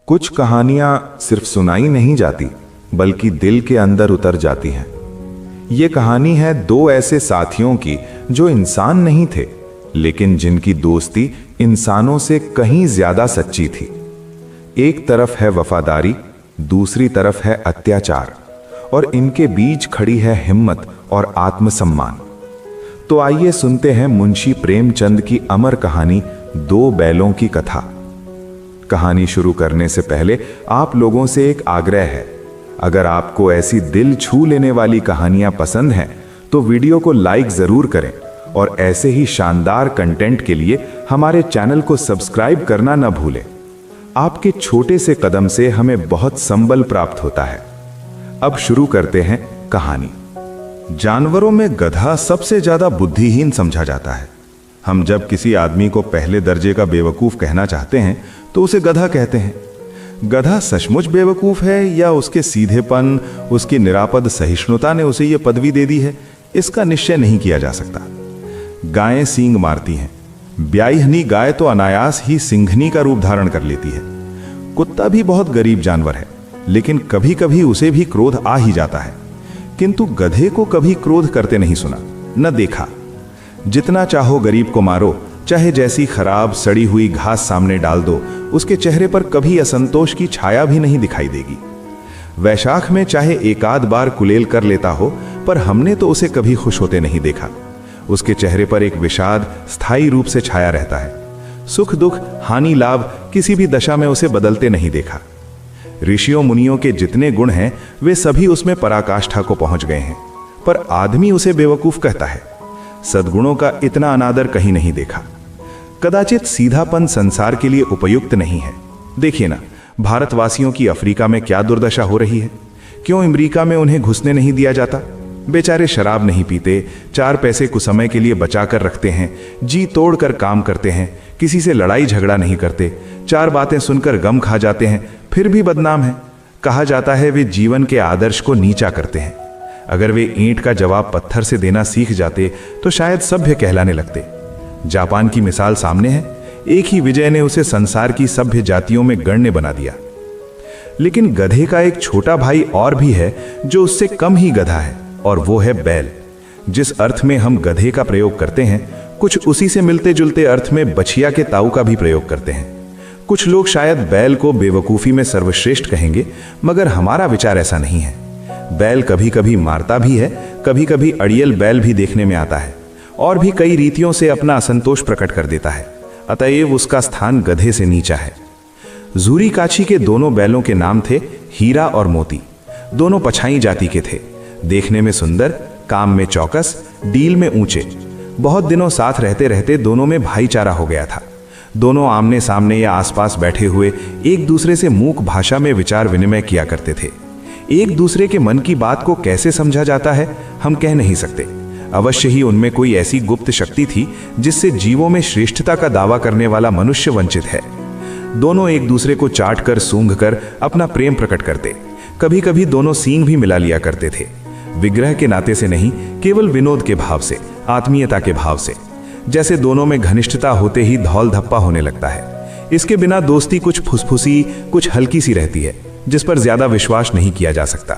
कुछ कहानियां सिर्फ सुनाई नहीं जाती बल्कि दिल के अंदर उतर जाती हैं। ये कहानी है दो ऐसे साथियों की जो इंसान नहीं थे, लेकिन जिनकी दोस्ती इंसानों से कहीं ज्यादा सच्ची थी। एक तरफ है वफादारी, दूसरी तरफ है अत्याचार, और इनके बीच खड़ी है हिम्मत और आत्मसम्मान। तो आइए सुनते हैं मुंशी प्रेमचंद की अमर कहानी दो बैलों की कथा। कहानी शुरू करने से पहले आप लोगों से एक आग्रह है, अगर आपको ऐसी दिल छू लेने वाली कहानियां पसंद हैं तो वीडियो को लाइक जरूर करें और ऐसे ही शानदार कंटेंट के लिए हमारे चैनल को सब्सक्राइब करना न भूलें। आपके छोटे से कदम से हमें बहुत संबल प्राप्त होता है। अब शुरू करते हैं कहानी। जानवरों में गधा सबसे ज्यादा बुद्धिहीन समझा जाता है। हम जब किसी आदमी को पहले दर्जे का बेवकूफ कहना चाहते हैं तो उसे गधा कहते हैं। गधा सचमुच बेवकूफ है या उसके सीधेपन, उसकी निरापद सहिष्णुता ने उसे यह पदवी दे दी है, इसका निश्चय नहीं किया जा सकता। गायें सींग मारती हैं। ब्याईहनी गाय तो अनायास ही सिंघनी का रूप धारण कर लेती है। कुत्ता भी बहुत गरीब जानवर है, लेकिन कभी कभी उसे भी क्रोध आ ही जाता है, किंतु गधे को कभी क्रोध करते नहीं सुना, न देखा। जितना चाहो गरीब को मारो, चाहे जैसी खराब सड़ी हुई घास सामने डाल दो, उसके चेहरे पर कभी असंतोष की छाया भी नहीं दिखाई देगी। वैशाख में चाहे एकाध बार कुलेल कर लेता हो, पर हमने तो उसे कभी खुश होते नहीं देखा। उसके चेहरे पर एक विषाद स्थायी रूप से छाया रहता है। सुख दुख, हानि लाभ किसी भी दशा में उसे बदलते नहीं देखा। ऋषियों मुनियों के जितने गुण हैं वे सभी उसमें पराकाष्ठा को पहुंच गए हैं, पर आदमी उसे बेवकूफ कहता है। सद्गुणों का इतना अनादर कहीं नहीं देखा। कदाचित सीधापन संसार के लिए उपयुक्त नहीं है। देखिए ना, भारतवासियों की अफ्रीका में क्या दुर्दशा हो रही है। क्यों अमेरिका में उन्हें घुसने नहीं दिया जाता? बेचारे शराब नहीं पीते, चार पैसे कुछ समय के लिए बचा कर रखते हैं, जी तोड़ कर काम करते हैं, किसी से लड़ाई झगड़ा नहीं करते, चार बातें सुनकर गम खा जाते हैं, फिर भी बदनाम है। कहा जाता है वे जीवन के आदर्श को नीचा करते हैं। अगर वे ईंट का जवाब पत्थर से देना सीख जाते तो शायद सभ्य कहलाने लगते। जापान की मिसाल सामने है। एक ही विजय ने उसे संसार की सभ्य जातियों में गण्य बना दिया। लेकिन गधे का एक छोटा भाई और भी है जो उससे कम ही गधा है, और वो है बैल। जिस अर्थ में हम गधे का प्रयोग करते हैं, कुछ उसी से मिलते जुलते अर्थ में बछिया के ताऊ का भी प्रयोग करते हैं। कुछ लोग शायद बैल को बेवकूफी में सर्वश्रेष्ठ कहेंगे, मगर हमारा विचार ऐसा नहीं है। बैल कभी कभी मारता भी है, कभी कभी अड़ियल बैल भी देखने में आता है, और भी कई रीतियों से अपना असंतोष प्रकट कर देता है। अतएव उसका स्थान गधे से नीचा है। जूरी काछी के दोनों बैलों के नाम थे हीरा और मोती। दोनों पछाई जाति के थे, देखने में सुंदर, काम में चौकस, डील में ऊंचे। बहुत दिनों साथ रहते रहते दोनों में भाईचारा हो गया था। दोनों आमने सामने या आसपास बैठे हुए एक दूसरे से मूक भाषा में विचार विनिमय किया करते थे। एक दूसरे के मन की बात को कैसे समझा जाता है हम कह नहीं सकते। अवश्य ही उनमें कोई ऐसी गुप्त शक्ति थी जिससे जीवों में श्रेष्ठता का दावा करने वाला मनुष्य वंचित है। दोनों एक दूसरे को चाट कर सूंघ कर अपना प्रेम प्रकट करते। कभी कभी दोनों सींग भी मिला लिया करते थे, विग्रह के नाते से नहीं, केवल विनोद के भाव से, आत्मीयता के भाव से। जैसे दोनों में घनिष्ठता होते ही धौल धप्पा होने लगता है। इसके बिना दोस्ती कुछ फुसफुसी, कुछ हल्की सी रहती है, जिस पर ज्यादा विश्वास नहीं किया जा सकता।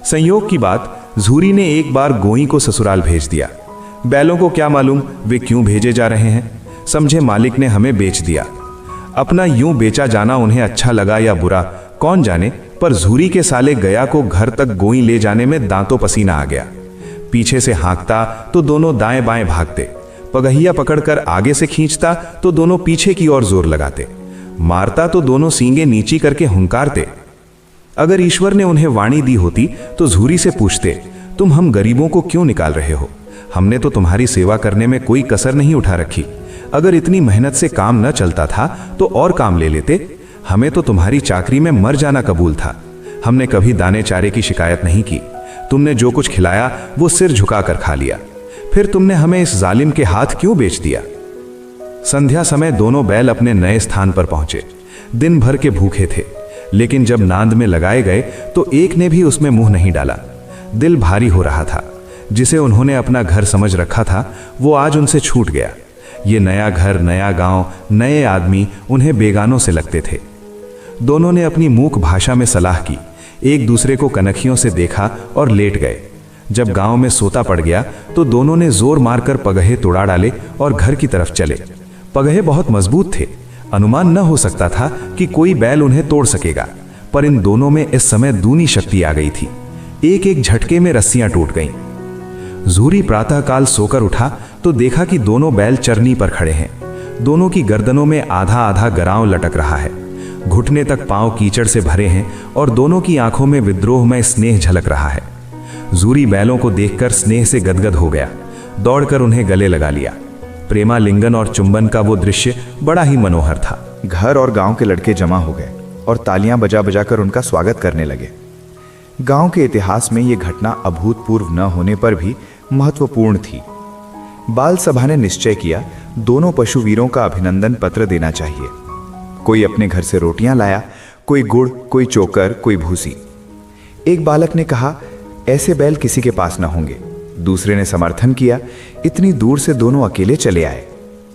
संयोग की बात, झूरी ने एक बार गोई को ससुराल भेज दिया। बैलों को क्या मालूम वे क्यों भेजे जा रहे हैं। समझे मालिक ने हमें बेच दिया। अपना यूं बेचा जाना उन्हें अच्छा लगा या बुरा कौन जाने, पर झूरी के साले गया को घर तक गोई ले जाने में दांतों पसीना आ गया। पीछे से हाँकता तो दोनों दाएं बाएं भागते, पगहिया पकड़कर आगे से खींचता तो दोनों पीछे की ओर जोर लगाते, मारता तो दोनों सींगे नीची करके हुंकारते। अगर ईश्वर ने उन्हें वाणी दी होती तो झूरी से पूछते, तुम हम गरीबों को क्यों निकाल रहे हो? हमने तो तुम्हारी सेवा करने में कोई कसर नहीं उठा रखी। अगर इतनी मेहनत से काम न चलता था तो और काम ले लेते। हमें तो तुम्हारी चाकरी में मर जाना कबूल था। हमने कभी दाने चारे की शिकायत नहीं की। तुमने जो कुछ खिलाया वो सिर झुकाकर खा लिया। फिर तुमने हमें इस जालिम के हाथ क्यों बेच दिया? संध्या समय दोनों बैल अपने नए स्थान पर पहुंचे। दिन भर के भूखे थे, लेकिन जब नांद में लगाए गए तो एक ने भी उसमें मुंह नहीं डाला। दिल भारी हो रहा था। जिसे उन्होंने अपना घर समझ रखा था वो आज उनसे छूट गया। ये नया घर, नया गांव, नए आदमी उन्हें बेगानों से लगते थे। दोनों ने अपनी मूक भाषा में सलाह की, एक दूसरे को कनखियों से देखा और लेट गए। जब गांव में सोता पड़ गया तो दोनों ने जोर मारकर पगहे तोड़ा डाले और घर की तरफ चले। पगहे बहुत मजबूत थे, अनुमान न हो सकता था कि कोई बैल उन्हें तोड़ सकेगा, पर इन दोनों में इस समय दूनी शक्ति आ गई थी। एक एक झटके में रस्सियां टूट गईं। झूरी प्रातःकाल सोकर उठा तो देखा कि दोनों बैल चरनी पर खड़े हैं। दोनों की गर्दनों में आधा आधा गराव लटक रहा है, घुटने तक पांव कीचड़ से भरे हैं और दोनों की आंखों में विद्रोह में स्नेह झलक रहा है। झूरी बैलों को देखकर स्नेह से गदगद हो गया, दौड़कर उन्हें गले लगा लिया। प्रेमालिंगन और चुंबन का वो दृश्य बड़ा ही मनोहर था। घर और गांव के लड़के जमा हो गए और तालियां बजा बजा कर उनका स्वागत करने लगे। गांव के इतिहास में यह घटना अभूतपूर्व न होने पर भी महत्वपूर्ण थी। बाल सभा ने निश्चय किया, दोनों पशुवीरों का अभिनंदन पत्र देना चाहिए। कोई अपने घर से रोटियां लाया, कोई गुड़, कोई चोकर, कोई भूसी। एक बालक ने कहा, ऐसे बैल किसी के पास न होंगे। दूसरे ने समर्थन किया, इतनी दूर से दोनों अकेले चले आए।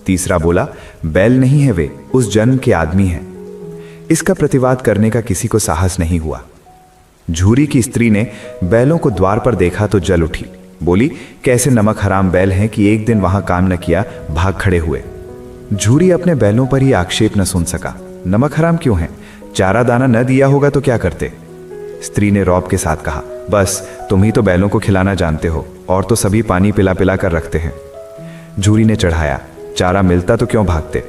तीसरा बोला, बैल नहीं है वे, उस जन्म के आदमी हैं। इसका प्रतिवाद करने का किसी को साहस नहीं हुआ। झूरी की स्त्री ने बैलों को द्वार पर देखा तो जल उठी, बोली, कैसे नमक हराम बैल हैं कि एक दिन वहां काम न किया, भाग खड़े हुए। झूरी अपने बैलों पर ही आक्षेप न सुन सका। नमक हराम क्यों है? चारा दाना न दिया होगा तो क्या करते? स्त्री ने रौब के साथ कहा, बस तुम ही तो बैलों को खिलाना जानते हो, और तो सभी पानी पिला पिला कर रखते हैं। झूरी ने चढ़ाया, चारा मिलता तो क्यों भागते?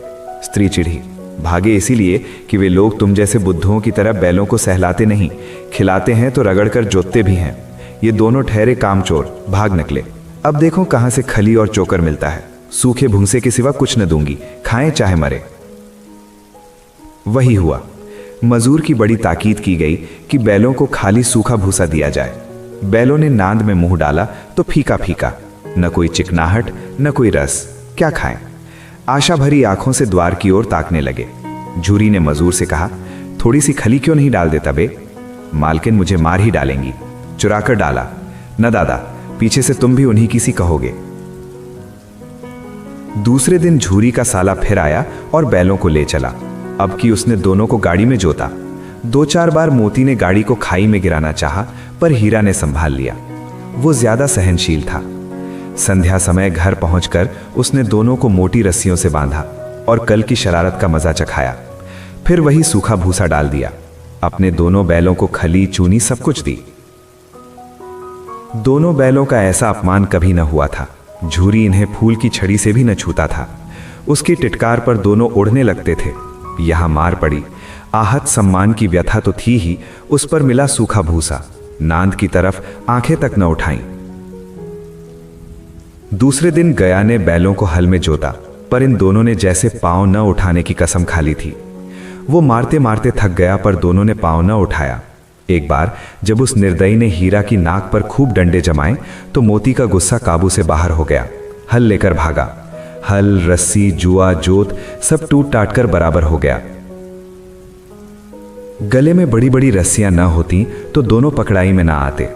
स्त्री चिढ़ी, भागे इसीलिए कि वे लोग तुम जैसे बुद्धुओं की तरह बैलों को सहलाते नहीं, खिलाते हैं तो रगड़ कर जोतते भी हैं। ये दोनों ठहरे कामचोर, भाग निकले। अब देखो कहां से खली और चोकर मिलता है। सूखे भूसे के सिवा कुछ न दूंगी, खाएं चाहे मरे। वही हुआ। मजूर की बड़ी ताकीद की गई कि बैलों को खाली सूखा भूसा दिया जाए। बैलों ने नांद में मुंह डाला तो फीका फीका, न कोई चिकनाहट न कोई रस, क्या खाएं? आशा भरी आंखों से द्वार की ओर ताकने लगे। झूरी ने मजूर से कहा, थोड़ी सी खली क्यों नहीं डाल देता बे? मालकिन मुझे मार ही डालेंगी। चुराकर डाला। न दादा, पीछे से तुम भी उन्हीं की सी कहोगे। दूसरे दिन झूरी का साला फिर आया और बैलों को ले चला। अब की उसने दोनों को गाड़ी में जोता। 2-4 बार मोती ने गाड़ी को खाई में गिराना चाहा, पर हीरा ने संभाल लिया। वो ज्यादा सहनशील था। संध्या समय घर पहुंचकर उसने दोनों को मोटी रस्सियों से बांधा और कल की शरारत का मजा चखाया। फिर वही सूखा भूसा डाल दिया। अपने दोनों बैलों को खली, चूनी सब कुछ दी। दोनों बैलों का ऐसा अपमान कभी न हुआ था। झूरी इन्हें फूल की छड़ी से भी न छूता था। उसकी टिटकार पर दोनों उड़ने लगते थे। यहां मार पड़ी। आहत सम्मान की व्यथा तो थी ही, उस पर मिला सूखा भूसा। नांद की तरफ आंखें तक न उठाईं। दूसरे दिन गया ने बैलों को हल में जोता, पर इन दोनों ने जैसे पांव न उठाने की कसम खा ली थी। वो मारते मारते थक गया, पर दोनों ने पांव न उठाया। एक बार जब उस निर्दयी ने हीरा की नाक पर खूब डंडे जमाए तो मोती का गुस्सा काबू से बाहर हो गया। हल लेकर भागा। हल, रस्सी, जुआ, जोत सब टूट टाट कर बराबर हो गया। गले में बड़ी बड़ी रस्सियां न होती तो दोनों पकड़ाई में ना आते।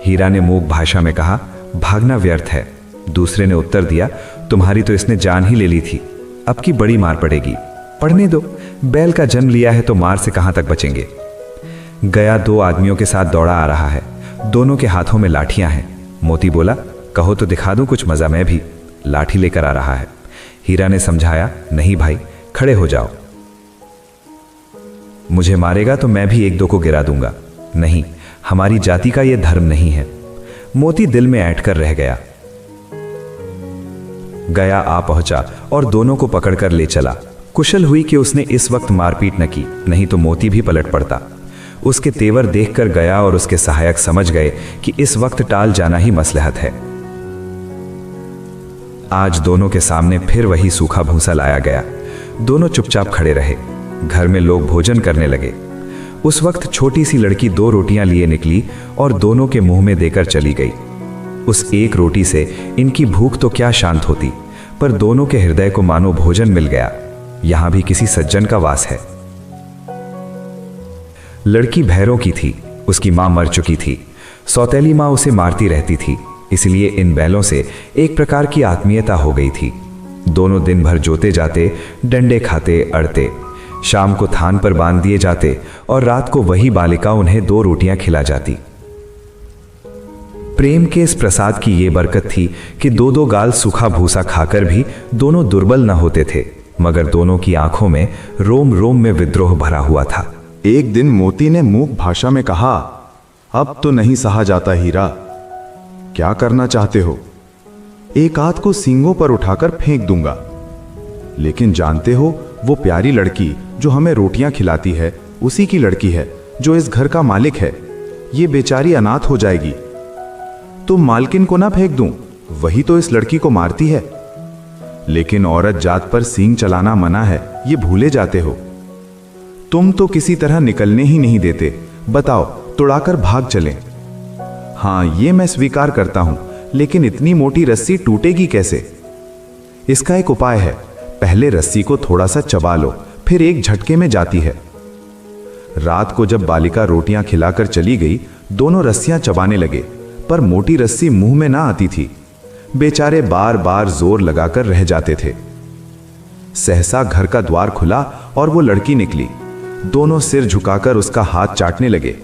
हीरा ने मूक भाषा में कहा, भागना व्यर्थ है। दूसरे ने उत्तर दिया, तुम्हारी तो इसने जान ही ले ली थी, अब की बड़ी मार पड़ेगी। पढ़ने दो, बैल का जन्म लिया है तो मार से कहां तक बचेंगे। गया 2 आदमियों के साथ दौड़ा आ रहा है। दोनों के हाथों में लाठियां हैं। मोती बोला, कहो तो दिखा दूं कुछ मजा, मैं भी। लाठी लेकर आ रहा है। हीरा ने समझाया, नहीं भाई, खड़े हो जाओ। मुझे मारेगा तो मैं भी 1-2 को गिरा दूंगा। नहीं, हमारी जाति का यह धर्म नहीं है। मोती दिल में ऐंठ कर रह गया। गया आ पहुंचा और दोनों को पकड़कर ले चला। कुशल हुई कि उसने इस वक्त मारपीट न की, नहीं तो मोती भी पलट पड़ता। उसके तेवर देखकर गया और उसके सहायक समझ गए कि इस वक्त टाल जाना ही मसलहत है। आज दोनों के सामने फिर वही सूखा भूसा लाया गया। दोनों चुपचाप खड़े रहे। घर में लोग भोजन करने लगे। उस वक्त छोटी सी लड़की 2 रोटियां लिए निकली और दोनों के मुंह में देकर चली गई। उस एक रोटी से इनकी भूख तो क्या शांत होती, पर दोनों के हृदय को मानो भोजन मिल गया। यहां भी किसी सज्जन का वास है। लड़की भैरों की थी। उसकी मां मर चुकी थी। सौतेली मां उसे मारती रहती थी, इसलिए इन बैलों से एक प्रकार की आत्मीयता हो गई थी। दोनों दिन भर जोते जाते, डंडे खाते, अड़ते। शाम को थान पर बांध दिए जाते और रात को वही बालिका उन्हें 2 रोटियां खिला जाती। प्रेम के इस प्रसाद की ये बरकत थी कि 2-2 गाल सूखा भूसा खाकर भी दोनों दुर्बल न होते थे, मगर दोनों की आंखों में रोम रोम में विद्रोह भरा हुआ था। एक दिन मोती ने मूक भाषा में कहा, अब तो नहीं सहा जाता हीरा, क्या करना चाहते हो? एक आध को सींगों पर उठाकर फेंक दूंगा, लेकिन जानते हो वो प्यारी लड़की जो हमें रोटियां खिलाती है उसी की लड़की है जो इस घर का मालिक है। ये बेचारी अनाथ हो जाएगी। तो मालकिन को ना फेंक दूं, वही तो इस लड़की को मारती है। लेकिन औरत जात पर सींग चलाना मना है, ये भूले जाते हो। तुम तो किसी तरह निकलने ही नहीं देते। बताओ, तुड़ाकर भाग चलें? हाँ, ये मैं स्वीकार करता हूं, लेकिन इतनी मोटी रस्सी टूटेगी कैसे? इसका एक उपाय है। पहले रस्सी को थोड़ा सा चबा लो, फिर एक झटके में जाती है। रात को जब बालिका रोटियां खिलाकर चली गई, दोनों रस्सियां चबाने लगे, पर मोटी रस्सी मुंह में ना आती थी। बेचारे बार बार जोर लगाकर रह जाते थे। सहसा घर का द्वार खुला और वो लड़की निकली। दोनों सिर झुकाकर उसका हाथ चाटने लगे।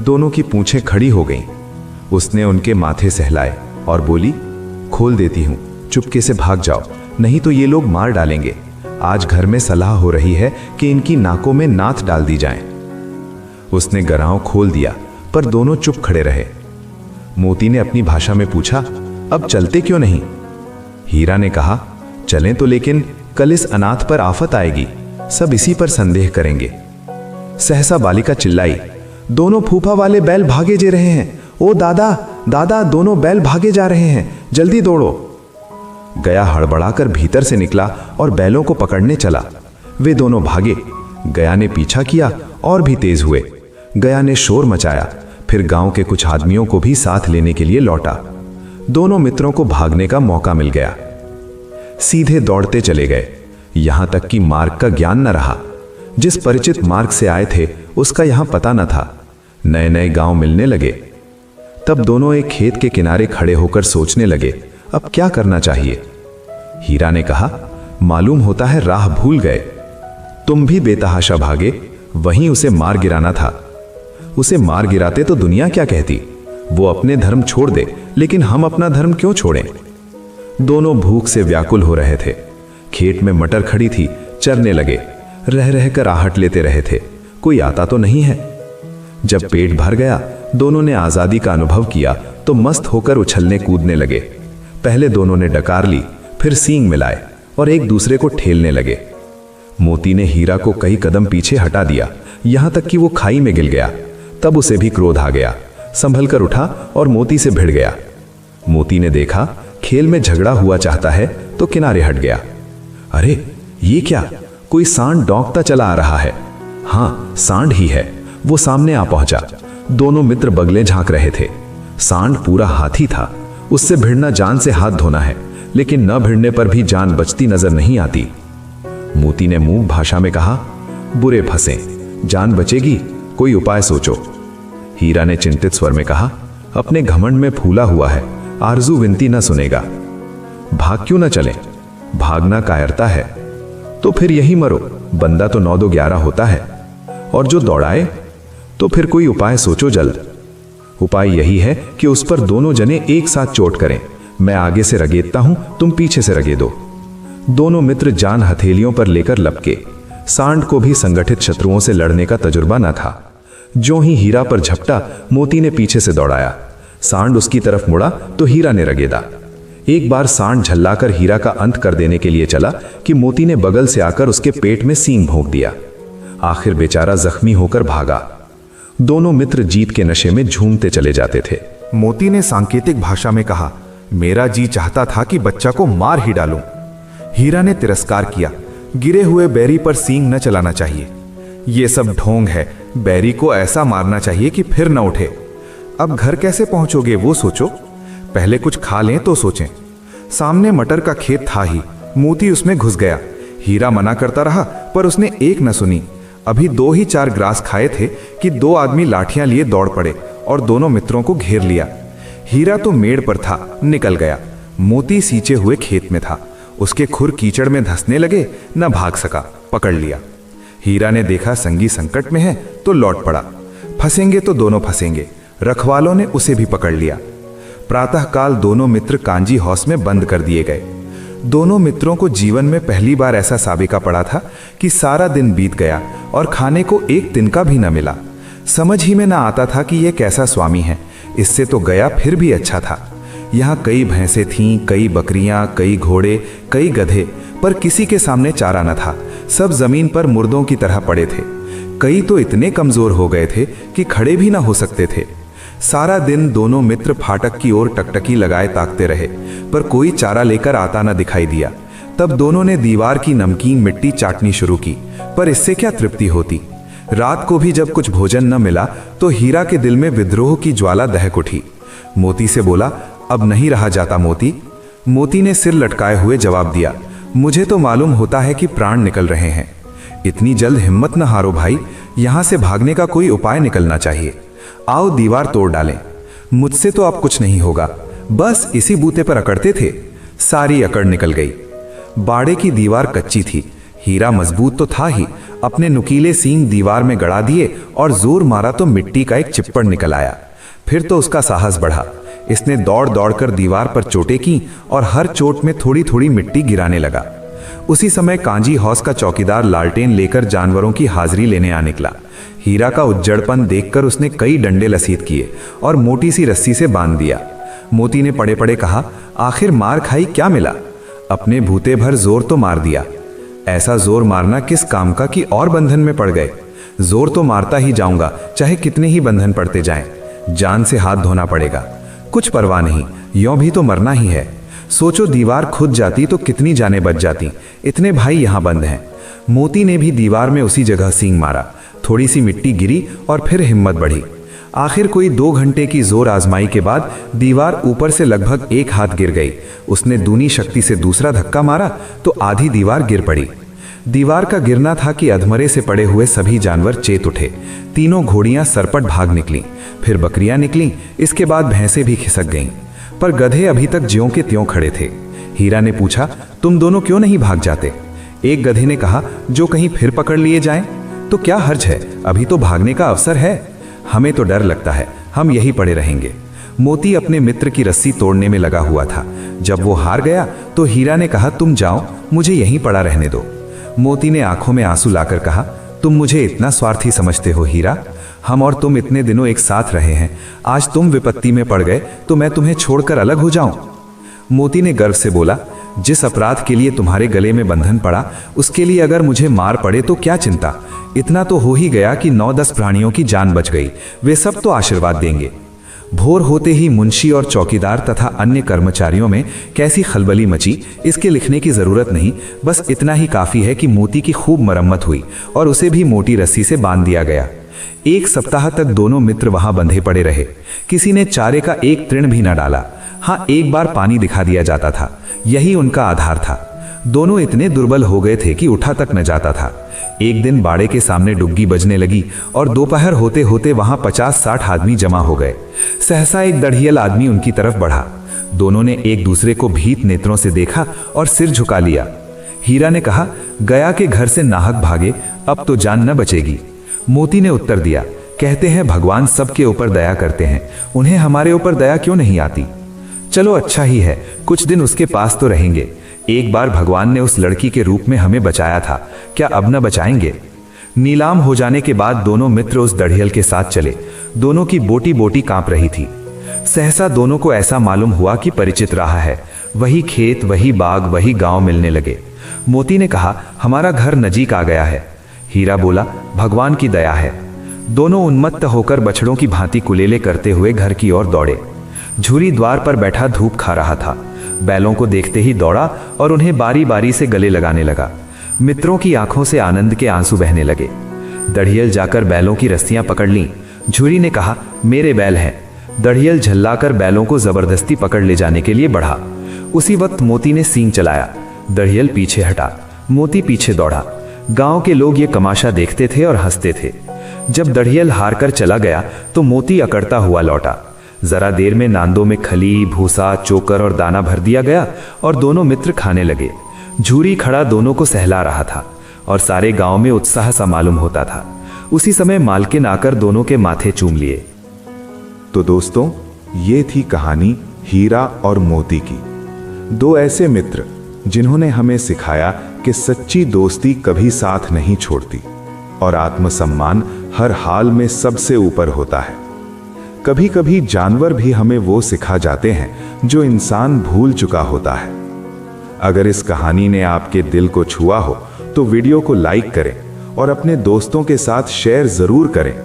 दोनों की पूंछें खड़ी हो गईं। उसने उनके माथे सहलाए और बोली, खोल देती हूं, चुपके से भाग जाओ, नहीं तो ये लोग मार डालेंगे। आज घर में सलाह हो रही है कि इनकी नाकों में नाथ डाल दी जाए। उसने गराव खोल दिया, पर दोनों चुप खड़े रहे। मोती ने अपनी भाषा में पूछा, अब चलते क्यों नहीं? हीरा ने कहा, चलें तो, लेकिन कल इस अनाथ पर आफत आएगी, सब इसी पर संदेह करेंगे। सहसा बालिका चिल्लाई, दोनों फूफा वाले बैल भागे जा रहे हैं। ओ दादा, दादा, दोनों बैल भागे जा रहे हैं, जल्दी दौड़ो। गया हड़बड़ाकर भीतर से निकला और बैलों को पकड़ने चला। वे दोनों भागे। गया ने पीछा किया और भी तेज हुए। गया ने शोर मचाया, फिर गांव के कुछ आदमियों को भी साथ लेने के लिए लौटा। दोनों मित्रों को भागने का मौका मिल गया। सीधे दौड़ते चले गए, यहां तक कि मार्ग का ज्ञान न रहा। जिस परिचित मार्ग से आए थे उसका यहां पता न था। नए नए गांव मिलने लगे। तब दोनों एक खेत के किनारे खड़े होकर सोचने लगे, अब क्या करना चाहिए। हीरा ने कहा, मालूम होता है राह भूल गए। तुम भी बेतहाशा भागे, वहीं उसे मार गिराना था। उसे मार गिराते तो दुनिया क्या कहती? वो अपने धर्म छोड़ दे, लेकिन हम अपना धर्म क्यों छोड़ें? दोनों भूख से व्याकुल हो रहे थे। खेत में मटर खड़ी थी, चरने लगे। रह रहकर आहट लेते रहे थे, कोई आता तो नहीं है। जब पेट भर गया, दोनों ने आजादी का अनुभव किया तो मस्त होकर उछलने कूदने लगे। पहले दोनों ने डकार ली, फिर सींग मिलाए और एक दूसरे को ठेलने लगे। मोती ने हीरा को कई कदम पीछे हटा दिया, यहां तक कि वो खाई में गिर गया। तब उसे भी क्रोध आ गया, संभल कर उठा और मोती से भिड़ गया। मोती ने देखा खेल में झगड़ा हुआ चाहता है तो किनारे हट गया। अरे ये क्या, कोई सांड डौंकता चला आ रहा है। हाँ, सांड ही है। वो सामने आ पहुंचा। दोनों मित्र बगले झांक रहे थे। सांड पूरा हाथी था। उससे भिड़ना जान से हाथ धोना है, लेकिन न भिड़ने पर भी जान बचती नजर नहीं आती। मोती ने मूक भाषा में कहा, बुरे फंसे, जान बचेगी, कोई उपाय सोचो। हीरा ने चिंतित स्वर में कहा, अपने घमंड में फूला हुआ है, आरजू विनती न सुनेगा। भाग क्यों न चले? भागना कायरता है। तो फिर यही मरो, बंदा तो 9-2-11 होता है। और जो दौड़ाए, तो फिर कोई उपाय सोचो जल्द। उपाय यही है कि उस पर दोनों जने एक साथ चोट करें। मैं आगे से रगेदता हूं, तुम पीछे से रगेदो। दोनों मित्र जान हथेलियों पर लेकर लपके। सांड को भी संगठित शत्रुओं से लड़ने का तजुर्बा न था। जो ही हीरा पर झपटा, मोती ने पीछे से दौड़ाया। सांड उसकी तरफ मुड़ा तो हीरा ने रगेदा। एक बार सांड झल्लाकर हीरा का अंत कर देने के लिए चला कि मोती ने बगल से आकर उसके पेट में सींग भोंक दिया। आखिर बेचारा जख्मी होकर भागा। दोनों मित्र जीत के नशे में झूमते चले जाते थे। मोती ने सांकेतिक भाषा में कहा, मेरा जी चाहता था कि बच्चा को मार ही डालूं। हीरा ने तिरस्कार किया, गिरे हुए बैरी पर सींग न चलाना चाहिए। ये सब ढोंग है, बैरी को ऐसा मारना चाहिए कि फिर न उठे। अब घर कैसे पहुंचोगे वो सोचो, पहले कुछ खा लें तो सोचें। सामने मटर का खेत था ही, मोती उसमें घुस गया। हीरा मना करता रहा, पर उसने एक न सुनी। अभी 2 ही 4 ग्रास खाए थे कि 2 आदमी लाठियां लिए दौड़ पड़े और दोनों मित्रों को घेर लिया। हीरा तो मेड़ पर था, निकल गया। मोती सींचे हुए खेत में था। उसके खुर कीचड़ में धंसने लगे, न भाग सका, पकड़ लिया। हीरा ने देखा संगी संकट में है तो लौट पड़ा। फंसेंगे तो दोनों फंसेंगे। रखवालों ने उसे भी पकड़ लिया। प्रातःकाल दोनों मित्र कांजी हाउस में बंद कर दिए गए। दोनों मित्रों को जीवन में पहली बार ऐसा साबिका पड़ा था कि सारा दिन बीत गया और खाने को एक तिनका भी न मिला। समझ ही में ना आता था कि यह कैसा स्वामी है। इससे तो गया फिर भी अच्छा था। यहाँ कई भैंसें थीं, कई बकरियां, कई घोड़े, कई गधे, पर किसी के सामने चारा न था। सब जमीन पर मुर्दों की तरह पड़े थे। कई तो इतने कमजोर हो गए थे कि खड़े भी ना हो सकते थे। सारा दिन दोनों मित्र फाटक की ओर टकटकी लगाए ताकते रहे, पर कोई चारा लेकर आता न दिखाई दिया। तब दोनों ने दीवार की नमकीन मिट्टी चाटनी शुरू की, पर इससे क्या तृप्ति होती। रात को भी जब कुछ भोजन न मिला तो हीरा के दिल में विद्रोह की ज्वाला दहक उठी। मोती से बोला, अब नहीं रहा जाता मोती। मोती ने सिर लटकाए हुए जवाब दिया, मुझे तो मालूम होता है कि प्राण निकल रहे हैं। इतनी जल्द हिम्मत न हारो भाई, यहां से भागने का कोई उपाय निकलना चाहिए। आओ दीवार तोड़ डालें। मुझसे तो अब कुछ नहीं होगा। बस इसी बूते पर अकड़ते थे। सारी अकड़ निकल गई। बाड़े की दीवार कच्ची थी। हीरा मजबूत तो था ही, अपने नुकीले सींग दीवार में गड़ा दिए और जोर मारा तो मिट्टी का एक चिप्पड़ निकल आया। फिर तो उसका साहस बढ़ा। इसने दौड़ दौड़कर दीवार पर चोटें की और हर चोट में थोड़ी थोड़ी मिट्टी गिराने लगा। उसी समय कांजी हाउस का चौकीदार लालटेन लेकर जानवरों की हाजिरी लेने आ निकला। हीरा का उज्जड़पन देखकर उसने कई डंडे लसीत किए और मोटी सी रस्सी से बांध दिया। मोती ने पड़े पड़े कहा, आखिर मार खाई क्या मिला? अपने भूते भर जोर तो मार दिया। ऐसा जोर मारना किस काम का कि और बंधन में पड़ गए। जोर तो मारता ही जाऊंगा, चाहे कितने ही बंधन पड़ते जाएं। जान से हाथ धोना पड़ेगा। कुछ परवाह नहीं, यों भी तो मरना ही है। सोचो दीवार खुद जाती तो कितनी जानें बच जाती। इतने भाई यहां बंद हैं। मोती ने भी दीवार में उसी जगह सींग मारा। थोड़ी सी मिट्टी गिरी और फिर हिम्मत बढ़ी। आखिर कोई 2 घंटे की जोर आजमाई के बाद दीवार ऊपर से लगभग 1 हाथ गिर गई। उसने दूनी शक्ति से दूसरा धक्का मारा तो आधी दीवार गिर पड़ी। दीवार का गिरना था कि अधमरे से पड़े हुए सभी जानवर चेत उठे। तीनों घोड़ियां सरपट भाग निकलीं, फिर बकरियां निकलीं, इसके बाद भैंसें भी खिसक गईं। पर गधे अभी तक ज्यों के त्यों खड़े थे। हीरा ने पूछा, तुम दोनों क्यों नहीं भाग जाते? एक गधे ने कहा, जो कहीं फिर पकड़ लिए जाएं तो क्या हर्ज है, अभी तो भागने का अवसर है। हमें तो डर लगता है, हम यही पड़े रहेंगे। मोती अपने मित्र की रस्सी तोड़ने में लगा हुआ था। जब वो हार गया तो हीरा ने कहा, तुम जाओ, मुझे यहीं पड़ा रहने दो। मोती ने आंखों में आंसू लाकर कहा, तुम मुझे इतना स्वार्थी समझते हो हीरा? हम और तुम इतने दिनों एक साथ रहे हैं। आज तुम विपत्ति में पड़ गए तो मैं तुम्हें छोड़कर अलग हो जाऊं? मोती ने गर्व से बोला, जिस अपराध के लिए तुम्हारे गले में बंधन पड़ा, उसके लिए अगर मुझे मार पड़े तो क्या चिंता। इतना तो हो ही गया कि 9-10 प्राणियों की जान बच गई। वे सब तो आशीर्वाद देंगे। भोर होते ही मुंशी और चौकीदार तथा अन्य कर्मचारियों में कैसी खलबली मची, इसके लिखने की जरूरत नहीं। बस इतना ही काफी है कि मोती की खूब मरम्मत हुई और उसे भी मोटी रस्सी से बांध दिया गया। 1 सप्ताह तक दोनों मित्र वहां बंधे पड़े रहे। किसी ने चारे का एक तृण भी न डाला। हाँ, एक बार पानी दिखा दिया जाता था, यही उनका आधार था। दोनों इतने दुर्बल हो गए थे कि उठा तक न जाता था। एक दिन बाड़े के सामने डुग्गी बजने लगी और दोपहर होते होते वहां 50-60 आदमी जमा हो गए। सहसा एक दढ़ियल आदमी उनकी तरफ बढ़ा। दोनों ने एक दूसरे को भीत नेत्रों से देखा और सिर झुका लिया। हीरा ने कहा, गया के घर से नाहक भागे, अब तो जान न बचेगी। मोती ने उत्तर दिया, कहते हैं भगवान सबके ऊपर दया करते हैं, उन्हें हमारे ऊपर दया क्यों नहीं आती? चलो अच्छा ही है, कुछ दिन उसके पास तो रहेंगे। एक बार भगवान ने उस लड़की के रूप में हमें बचाया था, क्या अब न बचाएंगे? नीलाम हो जाने के बाद दोनों मित्र उस दढ़ियल के साथ चले। दोनों की बोटी बोटी कांप रही थी। सहसा दोनों को ऐसा मालूम हुआ कि परिचित रहा है। वही खेत, वही बाग, वही गांव मिलने लगे। मोती ने कहा, हमारा घर नजीक आ गया है। हीरा बोला, भगवान की दया है। दोनों उन्मत्त होकर बछड़ों की भांति कुलेले करते हुए घर की ओर दौड़े। झूरी द्वार पर बैठा धूप खा रहा था। बैलों को देखते ही दौड़ा और उन्हें बारी बारी से गले लगाने लगा। मित्रों की आंखों से आनंद के आंसू बहने लगे। दढ़ियल जाकर बैलों की रस्सियां पकड़ लीं। झूरी ने कहा, मेरे बैल हैं। दढ़ियल झल्लाकर बैलों को जबरदस्ती पकड़ ले जाने के लिए बढ़ा। उसी वक्त मोती ने सींग चलाया। दढ़ियल पीछे हटा, मोती पीछे दौड़ा। गांव के लोग ये तमाशा देखते थे और हंसते थे। जब दढ़ियल हार कर चला गया तो मोती अकड़ता हुआ लौटा। जरा देर में नांदों में खली, भूसा, चोकर और दाना भर दिया गया और दोनों मित्र खाने लगे। झूरी खड़ा दोनों को सहला रहा था। और सारे गांव में उत्साह सा मालूम होता था। उसी समय मालकिन आकर दोनों के माथे चूम लिए। तो दोस्तों, ये थी कहानी हीरा और मोती की। दो ऐसे मित्र जिन्होंने हमें सिखाया कि सच्ची दोस्ती कभी साथ नहीं छोड़ती और आत्मसम्मान हर हाल में सबसे ऊपर होता है। कभी कभी जानवर भी हमें वो सिखा जाते हैं जो इंसान भूल चुका होता है। अगर इस कहानी ने आपके दिल को छुआ हो तो वीडियो को लाइक करें और अपने दोस्तों के साथ शेयर जरूर करें।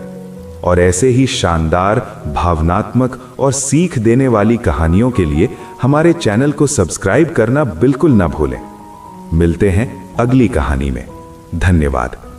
और ऐसे ही शानदार, भावनात्मक और सीख देने वाली कहानियों के लिए हमारे चैनल को सब्सक्राइब करना बिल्कुल ना भूलें। मिलते हैं अगली कहानी में। धन्यवाद।